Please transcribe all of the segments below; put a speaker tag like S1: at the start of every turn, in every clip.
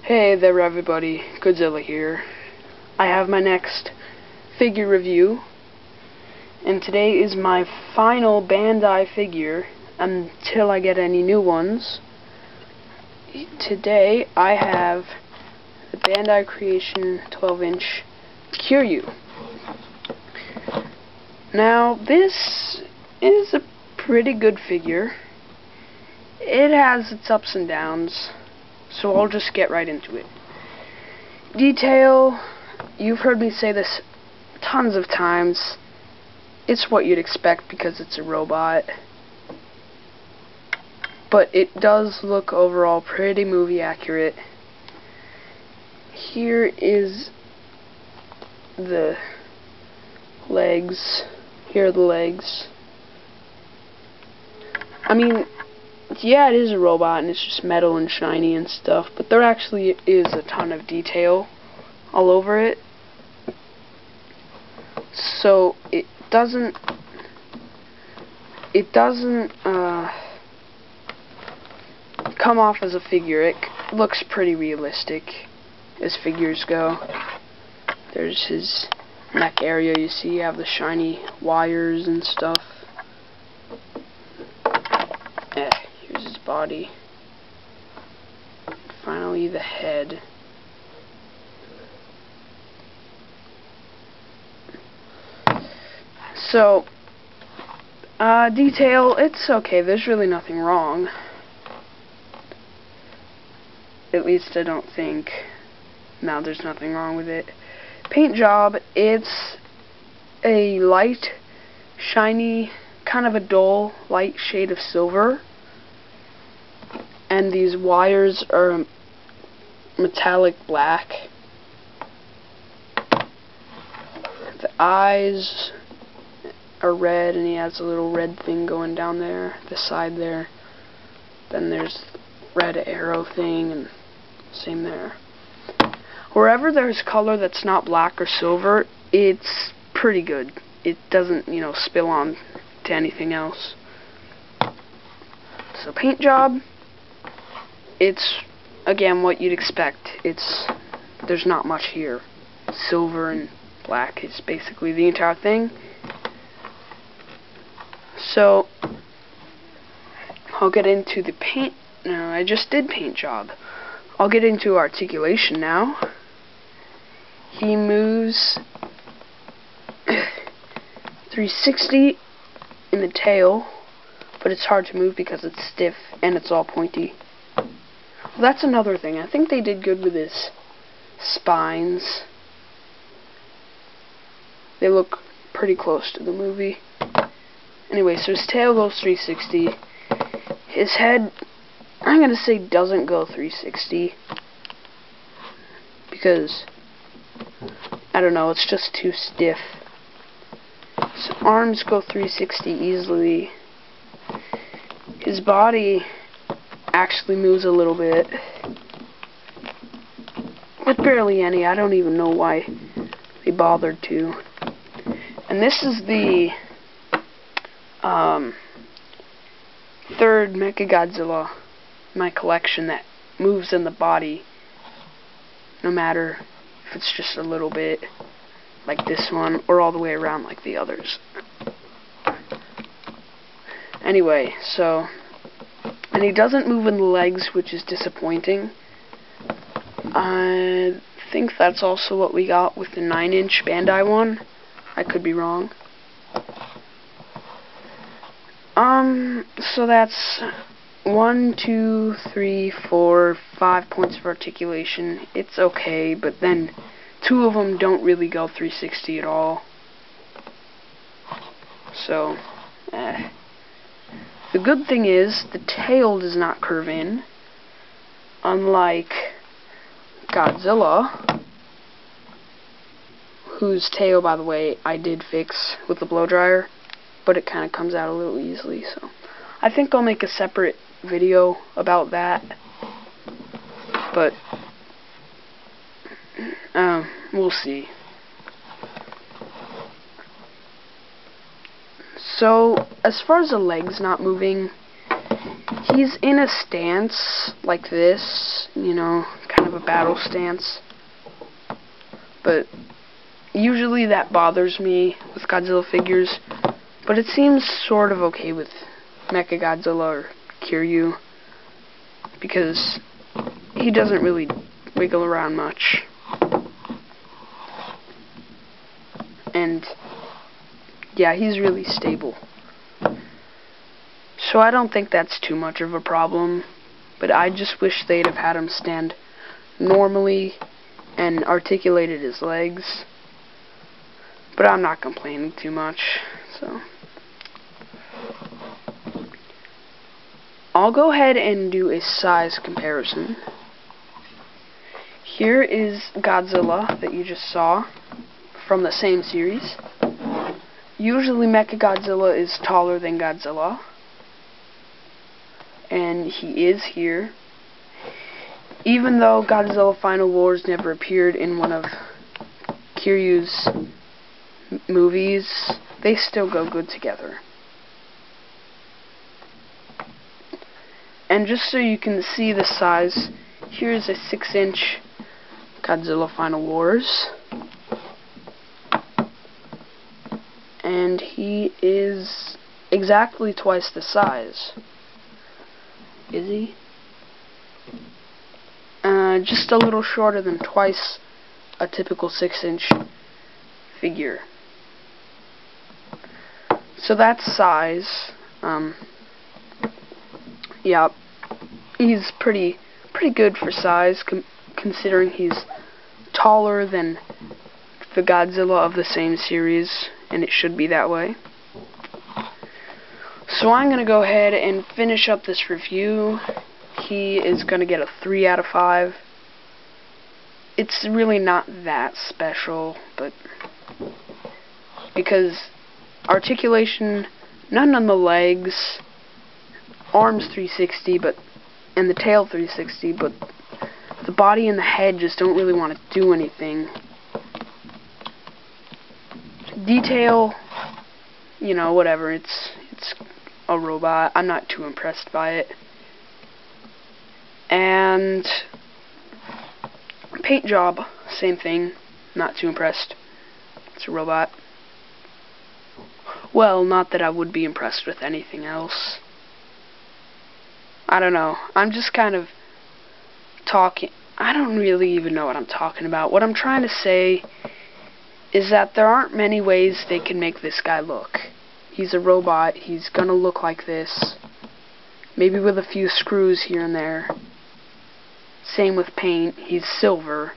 S1: Hey there everybody, Godzilla here. I have my next figure review, and today is my final Bandai figure until I get any new ones. Today I have the Bandai Creation 12-inch Kiryu. Now this is a pretty good figure. It has its ups and downs, so I'll just get right into it. Detail, you've heard me say this tons of times. It's what you'd expect because it's a robot. But it does look overall pretty movie accurate. Here is the legs. Here are the legs. I mean, yeah, it is a robot and it's just metal and shiny and stuff, but there actually is a ton of detail all over it. So it doesn't come off as a figure. It looks pretty realistic as figures go. There's his neck area. You see, you have the shiny wires and stuff. Here's his body. Finally, the head. So, detail, it's okay. There's really nothing wrong. At least I don't think. No, there's nothing wrong with it. Paint job, it's a light, shiny, kind of a dull, light shade of silver. And these wires are metallic black. The eyes are red, and he has a little red thing going down there, the side there. Then there's red arrow thing, and same there. Wherever there's color that's not black or silver, it's pretty good. It doesn't, spill on to anything else. So paint job, it's again what you'd expect. There's not much here. Silver and black is basically the entire thing. So I'll get into the paint. No, I just did paint job. I'll get into articulation now. He moves 360 in the tail, but it's hard to move because it's stiff and it's all pointy. Well, that's another thing. I think they did good with his spines. They look pretty close to the movie. Anyway, so his tail goes 360. His head, I'm going to say, doesn't go 360. Because, I don't know, it's just too stiff. So arms go 360 easily. His body actually moves a little bit. But barely any. I don't even know why they bothered to. And this is the third Mechagodzilla in my collection that moves in the body, no matter if it's just a little bit, like this one, or all the way around like the others. Anyway, so, and he doesn't move in the legs, which is disappointing. I think that's also what we got with the 9-inch Bandai one. I could be wrong. So that's 1, 2, 3, 4, 5 points of articulation. It's okay, but then 2 of them don't really go 360 at all. So, The good thing is, the tail does not curve in, unlike Godzilla, whose tail, by the way, I did fix with the blow dryer, but it kind of comes out a little easily, so I think I'll make a separate video about that, but we'll see. So, as far as the legs not moving, he's in a stance like this, kind of of a battle stance. But usually that bothers me with Godzilla figures, but it seems sort of okay with Mechagodzilla or Kiryu, because he doesn't really wiggle around much. And yeah, he's really stable. So I don't think that's too much of a problem, but I just wish they'd have had him stand normally and articulated his legs. But I'm not complaining too much, so I'll go ahead and do a size comparison. Here is Godzilla that you just saw from the same series. Usually Mechagodzilla is taller than Godzilla, and he is here. Even though Godzilla Final Wars never appeared in one of Kiryu's movies, they still go good together. And just so you can see the size, here's a 6-inch Godzilla Final Wars. And he is exactly twice the size. Is he? Just a little shorter than twice a typical 6-inch figure. So that's size. Yeah, he's pretty good for size, considering he's taller than the Godzilla of the same series, and it should be that way. So I'm going to go ahead and finish up this review. He is going to get a 3 out of 5. It's really not that special, but because articulation, none on the legs, arms 360, and the tail 360, but the body and the head just don't really want to do anything. Detail, you know, whatever, it's a robot. I'm not too impressed by it. And paint job, same thing, not too impressed. It's a robot. Well, not that I would be impressed with anything else. I don't know. I'm just kind of talking. I don't really even know what I'm talking about. What I'm trying to say is that there aren't many ways they can make this guy look. He's a robot. He's gonna look like this. Maybe with a few screws here and there. Same with paint. He's silver.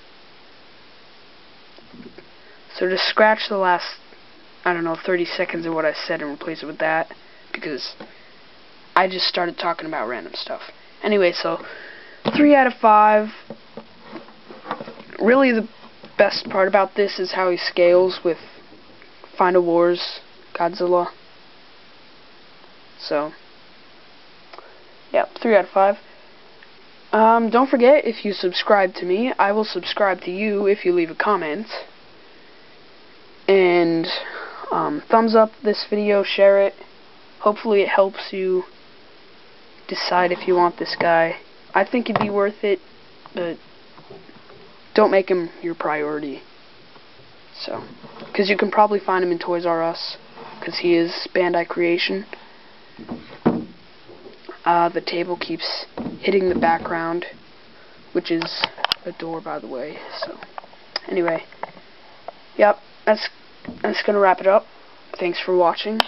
S1: So just scratch the last, I don't know, 30 seconds of what I said and replace it with that, because I just started talking about random stuff. Anyway, so 3 out of 5. Really the best part about this is how he scales with Final Wars Godzilla. So, yeah, 3 out of 5. Don't forget, if you subscribe to me, I will subscribe to you if you leave a comment. And thumbs up this video, share it. Hopefully it helps you decide if you want this guy. I think it'd be worth it, but don't make him your priority. So, because you can probably find him in Toys R Us, because he is Bandai Creation. The table keeps hitting the background, which is a door, by the way. So, anyway, yep, that's gonna wrap it up. Thanks for watching.